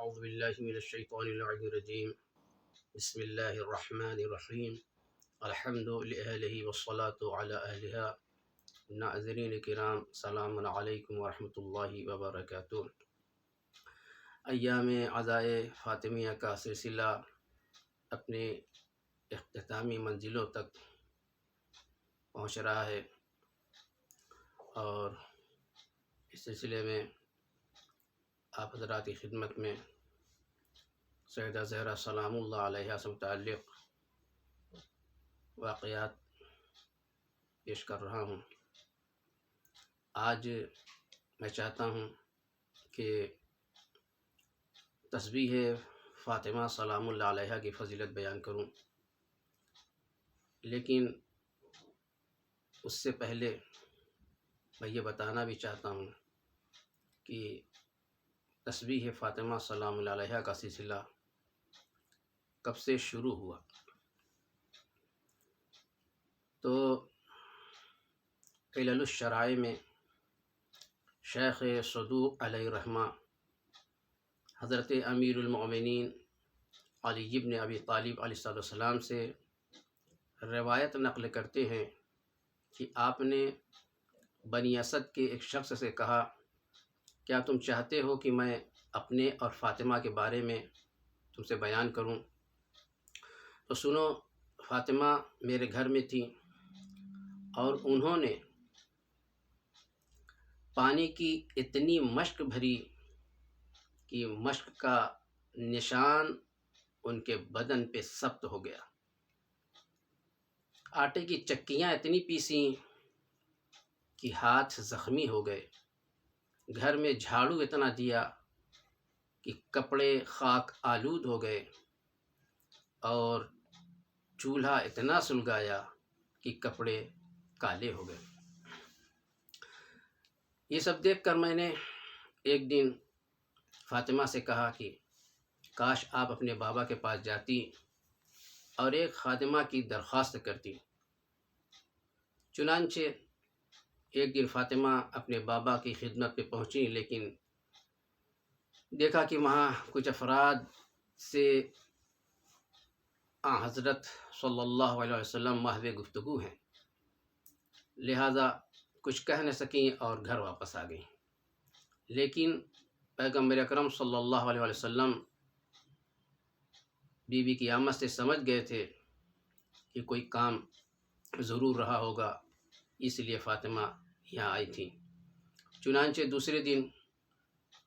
اعوذ باللہ من الشیطان الرجیم بسم اللہ الرحمن الرحیم الحمد للہ والصلاة علی اہلہا۔ ناظرین کرام، سلام علیکم ورحمۃ اللہ وبرکاتہ۔ ایام عزائے فاطمیہ کا سلسلہ اپنے اختتامی منزلوں تک پہنچ رہا ہے، اور اس سلسلے میں آپ حضرات کی خدمت میں سیدہ زہرا سلام اللہ علیہا سے متعلق واقعات پیش کر رہا ہوں۔ آج میں چاہتا ہوں کہ تسبیح فاطمہ سلام اللہ علیہا کی فضیلت بیان کروں، لیکن اس سے پہلے میں یہ بتانا بھی چاہتا ہوں کہ تسبیح فاطمہ سلام اللہ علیہا کا سلسلہ کب سے شروع ہوا۔ تو علل الشرائع میں شیخ صدوق علیہ الرحمہ حضرت امیر المؤمنین علی بن ابی طالب علیہ السلام سے روایت نقل کرتے ہیں کہ آپ نے بنی اسد کے ایک شخص سے کہا، کیا تم چاہتے ہو کہ میں اپنے اور فاطمہ کے بارے میں تم سے بیان کروں؟ تو سنو، فاطمہ میرے گھر میں تھی اور انہوں نے پانی کی اتنی مشق بھری کہ مشق کا نشان ان کے بدن پہ ثبت ہو گیا۔ آٹے کی چکیاں اتنی پیسیں کہ ہاتھ زخمی ہو گئے۔ گھر میں جھاڑو اتنا دیا کہ کپڑے خاک آلود ہو گئے، اور چولہا اتنا سلگایا کہ کپڑے کالے ہو گئے۔ یہ سب دیکھ کر میں نے ایک دن فاطمہ سے کہا کہ کاش آپ اپنے بابا کے پاس جاتی اور ایک خادمہ کی درخواست کرتی۔ چنانچہ ایک دن فاطمہ اپنے بابا کی خدمت پہ پہنچی، لیکن دیکھا کہ وہاں کچھ افراد سے حضرت صلی اللہ علیہ وسلم محو گفتگو ہیں، لہٰذا کچھ کہہ نہ سکیں اور گھر واپس آ گئیں۔ لیکن پیغمبر اکرم صلی اللہ علیہ وسلم بی بی کی آمد سے سمجھ گئے تھے کہ کوئی کام ضرور رہا ہوگا، اس لیے فاطمہ یہاں آئی تھی۔ چنانچہ دوسرے دن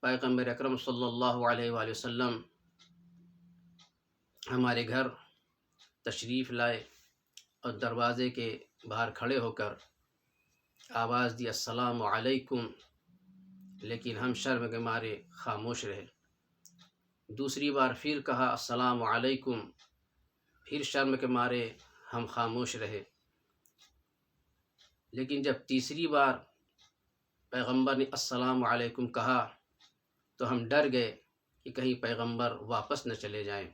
پیغمبر اکرم صلی اللہ علیہ وآلہ وسلم ہمارے گھر تشریف لائے اور دروازے کے باہر کھڑے ہو کر آواز دی، السلام علیکم، لیکن ہم شرم کے مارے خاموش رہے۔ دوسری بار پھر کہا السلام علیکم، پھر شرم کے مارے ہم خاموش رہے۔ لیکن جب تیسری بار پیغمبر نے السلام علیکم کہا تو ہم ڈر گئے کہ کہیں پیغمبر واپس نہ چلے جائیں،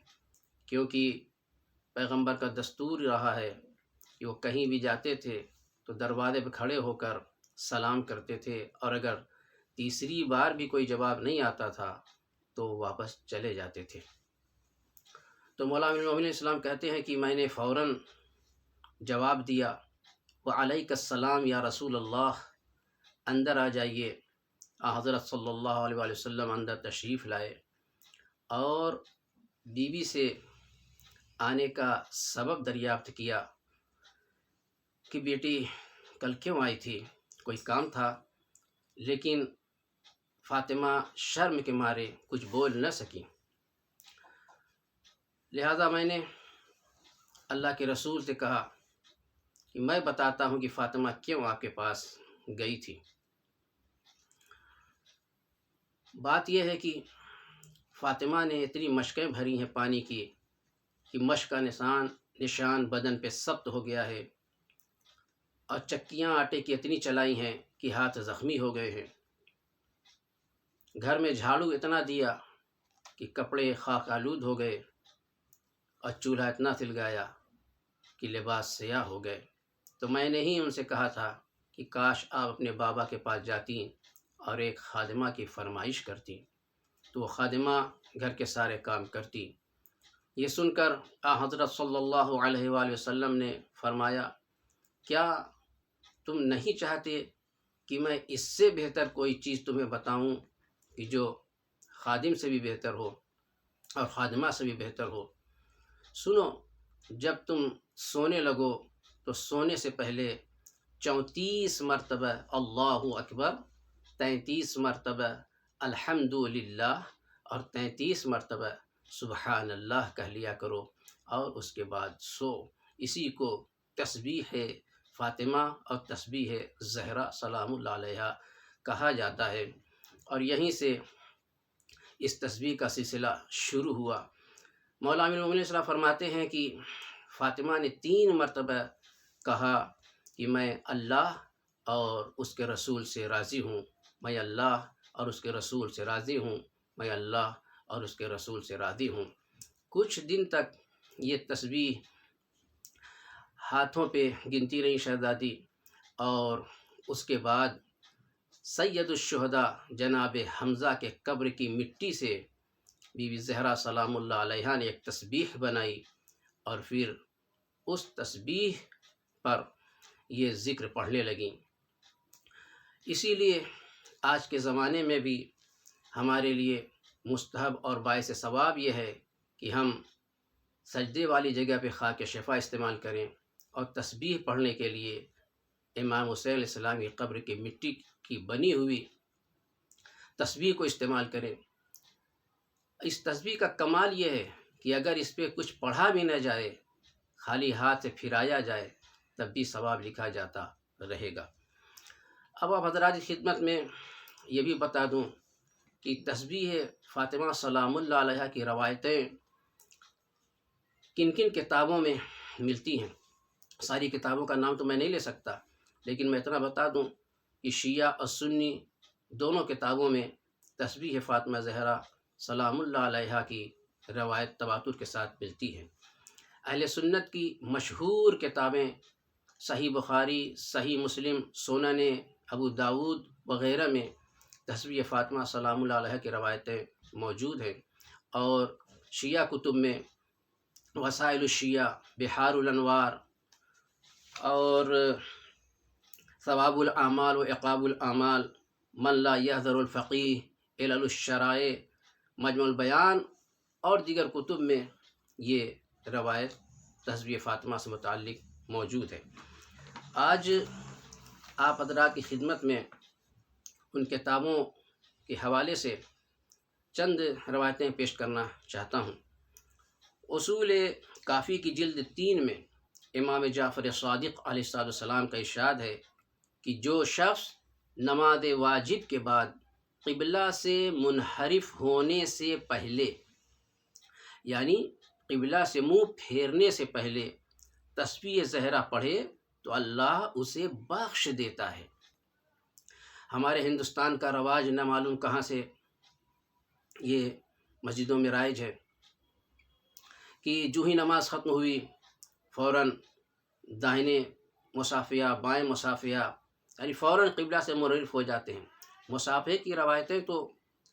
کیونکہ پیغمبر کا دستور رہا ہے کہ وہ کہیں بھی جاتے تھے تو دروازے پہ کھڑے ہو کر سلام کرتے تھے، اور اگر تیسری بار بھی کوئی جواب نہیں آتا تھا تو واپس چلے جاتے تھے۔ تو مولا امیر المومنین علیہ السلام کہتے ہیں کہ میں نے فوراً جواب دیا، وعلیک السلام یا رسول اللہ، اندر آ جائیے۔ حضرت صلی اللہ علیہ وآلہ وسلم اندر تشریف لائے اور بیوی سے آنے کا سبب دریافت کیا کہ بیٹی کل کیوں آئی تھی، کوئی کام تھا؟ لیکن فاطمہ شرم کے مارے کچھ بول نہ سکی۔ لہٰذا میں نے اللہ کے رسول سے کہا کہ میں بتاتا ہوں کہ فاطمہ کیوں آپ کے پاس گئی تھی۔ بات یہ ہے کہ فاطمہ نے اتنی مشقیں بھری ہیں پانی کی کہ مشق کا نشان بدن پہ ثبت ہو گیا ہے، اور چکیاں آٹے کی اتنی چلائی ہیں کہ ہاتھ زخمی ہو گئے ہیں۔ گھر میں جھاڑو اتنا دیا کہ کپڑے خاک آلود ہو گئے، اور چولہا اتنا سلگایا کہ لباس سیاہ ہو گئے۔ تو میں نے ہی ان سے کہا تھا کہ کاش آپ اپنے بابا کے پاس جاتی اور ایک خادمہ کی فرمائش کرتی۔ تو وہ خادمہ گھر کے سارے کام کرتی۔ یہ سن کر حضرت صلی اللہ علیہ وآلہ وسلم نے فرمایا، کیا تم نہیں چاہتے کہ میں اس سے بہتر کوئی چیز تمہیں بتاؤں کہ جو خادم سے بھی بہتر ہو اور خادمہ سے بھی بہتر ہو؟ سنو، جب تم سونے لگو تو سونے سے پہلے 34 مرتبہ اللہ اکبر، 33 مرتبہ الحمدللہ اور 33 مرتبہ سبحان اللہ کہہ لیا کرو، اور اس کے بعد سو۔ اسی کو تسبیح فاطمہ اور تسبیح زہرا سلام اللہ علیہا کہا جاتا ہے، اور یہیں سے اس تسبیح کا سلسلہ شروع ہوا۔ مولا امیر المومنین صلی اللہ علیہ وسلم فرماتے ہیں کہ فاطمہ نے 3 مرتبہ کہا کہ میں اللہ اور اس کے رسول سے راضی ہوں، میں اللہ اور اس کے رسول سے راضی ہوں، میں اللہ اور اس کے رسول سے راضی ہوں۔ کچھ دن تک یہ تسبیح ہاتھوں پہ گنتی رہی شہزادی، اور اس کے بعد سید الشہداء جناب حمزہ کے قبر کی مٹی سے بی بی زہرا سلام اللہ علیہا نے ایک تسبیح بنائی، اور پھر اس تسبیح پر یہ ذکر پڑھنے لگیں۔ اسی لیے آج کے زمانے میں بھی ہمارے لیے مستحب اور باعث ثواب یہ ہے کہ ہم سجدے والی جگہ پہ خاک شفا استعمال کریں، اور تسبیح پڑھنے کے لیے امام حسین علیہ السلام کی قبر کی مٹی کی بنی ہوئی تسبیح کو استعمال کریں۔ اس تسبیح کا کمال یہ ہے کہ اگر اس پہ کچھ پڑھا بھی نہ جائے، خالی ہاتھ سے پھرایا جائے، تب بھی ثواب لکھا جاتا رہے گا۔ اب آپ حضرات کی خدمت میں یہ بھی بتا دوں کہ تسبیح فاطمہ سلام اللہ علیہا کی روایتیں کن کن کتابوں میں ملتی ہیں۔ ساری کتابوں کا نام تو میں نہیں لے سکتا، لیکن میں اتنا بتا دوں کہ شیعہ اور سنی دونوں کتابوں میں تسبیح فاطمہ زہرا سلام اللہ علیہا کی روایت تواتر کے ساتھ ملتی ہے۔ اہل سنت کی مشہور کتابیں صحیح بخاری، صحیح مسلم، سنن ابو داود وغیرہ میں تسبیح فاطمہ سلام اللہ علیہا کی روایتیں موجود ہیں، اور شیعہ کتب میں وسائل الشیعہ، بحار الانوار اور ثواب الاعمال و عقاب الاعمال، من لا یحذر الفقیہ، علل الشرائع، مجمع البیان اور دیگر کتب میں یہ روایت تسبیح فاطمہ سے متعلق موجود ہے۔ آج آپ حضرات کی خدمت میں ان کتابوں کے حوالے سے چند روایتیں پیش کرنا چاہتا ہوں۔ اصول کافی کی جلد 3 میں امام جعفر صادق علیہ السلام کا ارشاد ہے کہ جو شخص نماز واجب کے بعد قبلہ سے منحرف ہونے سے پہلے، یعنی قبلہ سے منہ پھیرنے سے پہلے تسبیح زہرا پڑھے تو اللہ اسے بخش دیتا ہے۔ ہمارے ہندوستان کا رواج نہ معلوم کہاں سے یہ مسجدوں میں رائج ہے کہ جو ہی نماز ختم ہوئی فوراً داہنے مصافیہ، بائیں مصافیہ، یعنی فوراً قبلہ سے منحرف ہو جاتے ہیں۔ مصافحے کی روایتیں تو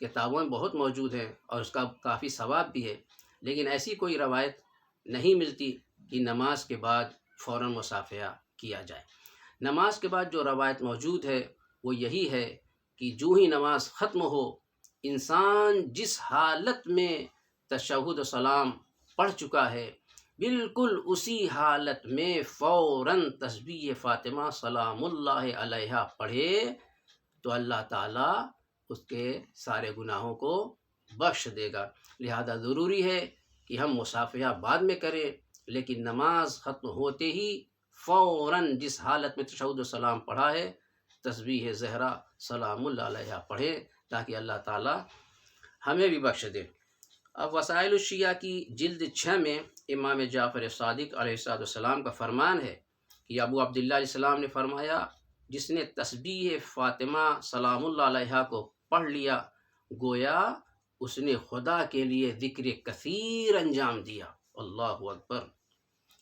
کتابوں میں بہت موجود ہیں اور اس کا کافی ثواب بھی ہے، لیکن ایسی کوئی روایت نہیں ملتی کہ نماز کے بعد فوراً مصافحہ کیا جائے۔ نماز کے بعد جو روایت موجود ہے وہ یہی ہے کہ جو ہی نماز ختم ہو، انسان جس حالت میں تشہد و سلام پڑھ چکا ہے، بالکل اسی حالت میں فوراً تسبیح فاطمہ سلام اللہ علیہا پڑھے تو اللہ تعالیٰ اس کے سارے گناہوں کو بخش دے گا۔ لہذا ضروری ہے کہ ہم مصافحہ بعد میں کریں، لیکن نماز ختم ہوتے ہی فوراً جس حالت میں تشہد و سلام پڑھا ہے تسبیح زہرا سلام اللہ علیہا پڑھیں تاکہ اللہ تعالیٰ ہمیں بھی بخش دے۔ اب وسائل الشیعہ کی جلد 6 میں امام جعفر صادق علیہ السلام کا فرمان ہے کہ ابو عبداللہ علیہ السلام نے فرمایا، جس نے تسبیح فاطمہ سلام اللہ علیہا کو پڑھ لیا گویا اس نے خدا کے لیے ذکر کثیر انجام دیا۔ اللہ اکبر،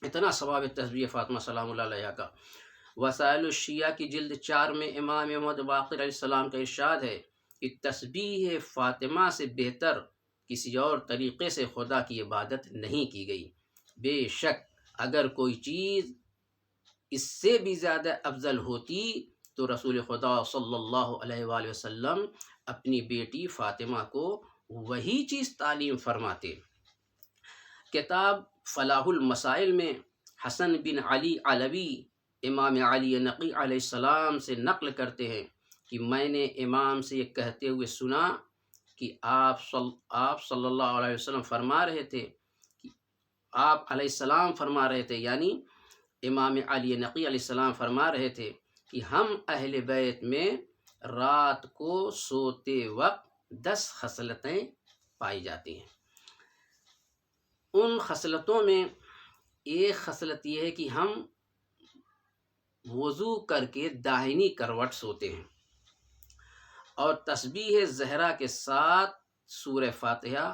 اتنا ثواب تسبیح فاطمہ سلام اللہ علیہا کا۔ وسائل الشیعہ کی جلد 4 میں امام محمد باقر علیہ السلام کا ارشاد ہے کہ تسبیح فاطمہ سے بہتر کسی اور طریقے سے خدا کی عبادت نہیں کی گئی۔ بے شک اگر کوئی چیز اس سے بھی زیادہ افضل ہوتی تو رسول خدا صلی اللہ علیہ وآلہ وسلم اپنی بیٹی فاطمہ کو وہی چیز تعلیم فرماتے۔ کتاب فلاح المسائل میں حسن بن علی علوی امام علی نقی علیہ السلام سے نقل کرتے ہیں کہ میں نے امام سے یہ کہتے ہوئے سنا کہ آپ صلی اللہ علیہ وسلم فرما رہے تھے کہ آپ علیہ السلام فرما رہے تھے، یعنی امام علی نقی علیہ السلام فرما رہے تھے کہ ہم اہل بیت میں رات کو سوتے وقت 10 خصلتیں پائی جاتی ہیں۔ ان خصلتوں میں ایک خصلت یہ ہے کہ ہم وضو کر کے داہنی کروٹ سوتے ہیں اور تسبیح زہرا کے ساتھ سورہ فاتحہ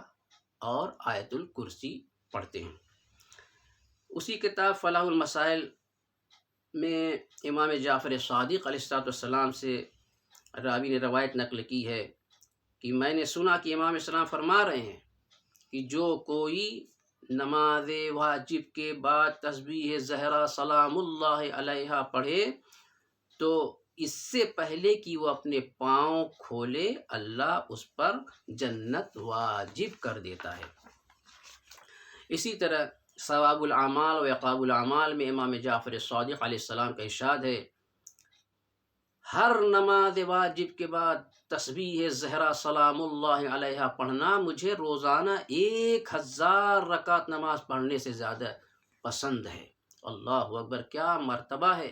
اور آیت الکرسی پڑھتے ہیں۔ اسی کتاب فلاح المسائل میں امام جعفر صادق علیہ السلام سے راوی نے روایت نقل کی ہے کہ میں نے سنا کہ امام السلام فرما رہے ہیں کہ جو کوئی نماز واجب کے بعد تسبیح زہرا سلام اللہ علیہ پڑھے تو اس سے پہلے کہ وہ اپنے پاؤں کھولے اللہ اس پر جنت واجب کر دیتا ہے۔ اسی طرح ثواب الاعمال و عقاب الاعمال میں امام جعفر صادق علیہ السلام کا ارشاد ہے، ہر نماز واجب کے بعد تسبیح زہرا سلام اللہ علیہ پڑھنا مجھے روزانہ 1000 رکعت نماز پڑھنے سے زیادہ پسند ہے۔ اللہ اکبر، کیا مرتبہ ہے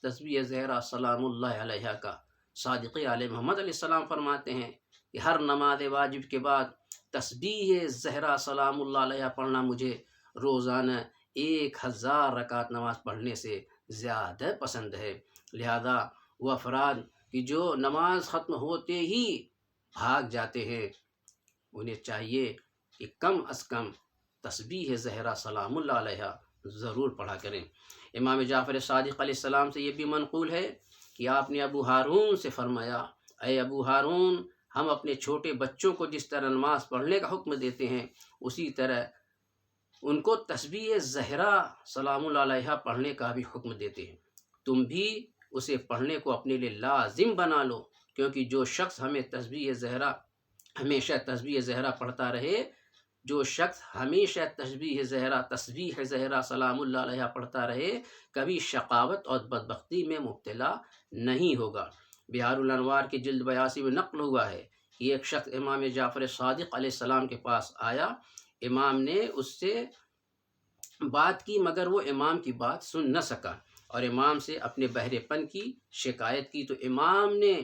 تسبیح زہرا سلام اللہ علیہ کا۔ صادق علیہ محمد علیہ السلام فرماتے ہیں کہ ہر نماز واجب کے بعد تسبیح زہرا سلام اللہ علیہ پڑھنا مجھے روزانہ 1000 رکعت نماز پڑھنے سے زیادہ پسند ہے۔ لہذا وہ افراد کہ جو نماز ختم ہوتے ہی بھاگ جاتے ہیں انہیں چاہیے کہ کم از کم تسبیح زہرا سلام اللہ علیہ ضرور پڑھا کریں۔ امام جعفر صادق علیہ السلام سے یہ بھی منقول ہے کہ آپ نے ابو ہارون سے فرمایا، اے ابو ہارون، ہم اپنے چھوٹے بچوں کو جس طرح نماز پڑھنے کا حکم دیتے ہیں اسی طرح ان کو تسبیح زہرا سلام اللہ علیہ پڑھنے کا بھی حکم دیتے ہیں۔ تم بھی اسے پڑھنے کو اپنے لیے لازم بنا لو، کیونکہ جو شخص ہمیشہ تسبیح زہرا پڑھتا رہے، جو شخص ہمیشہ تسبیح زہرا سلام اللہ علیہ پڑھتا رہے، کبھی شقاوت اور بدبختی میں مبتلا نہیں ہوگا۔ بہار الانوار کی جلد 82 میں نقل ہوا ہے کہ ایک شخص امام جعفر صادق علیہ السلام کے پاس آیا، امام نے اس سے بات کی مگر وہ امام کی بات سن نہ سکا اور امام سے اپنے بہرے پن کی شکایت کی، تو امام نے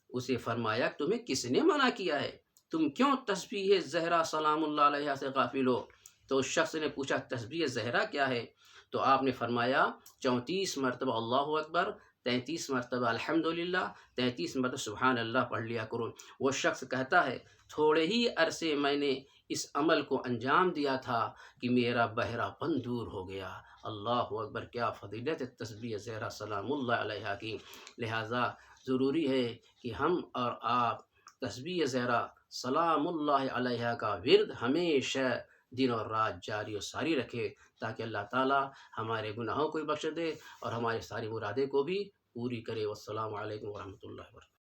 اسے فرمایا تمہیں کس نے منع کیا ہے، تم کیوں تسبیح زہرا سلام اللہ علیہ سے غافل ہو؟ تو اس شخص نے پوچھا تسبیح زہرا کیا ہے؟ تو آپ نے فرمایا 34 مرتبہ اللہ اکبر، 33 مرتبہ الحمدللہ، 33 مرتبہ سبحان اللہ پڑھ لیا کرو۔ وہ شخص کہتا ہے تھوڑے ہی عرصے میں نے اس عمل کو انجام دیا تھا کہ میرا بہرا پن دور ہو گیا۔ اللہ اکبر، کیا فضیلت تسبیح زہرا سلام اللہ علیہ کی۔ لہٰذا ضروری ہے کہ ہم اور آپ تسبیح زہرا سلام اللہ علیہ کا ورد ہمیشہ دن اور رات جاری و ساری رکھے تاکہ اللہ تعالی ہمارے گناہوں کو بھی بخش دے اور ہماری ساری مرادیں کو بھی پوری کرے۔ والسلام علیکم ورحمۃ اللہ وبرکاتہ۔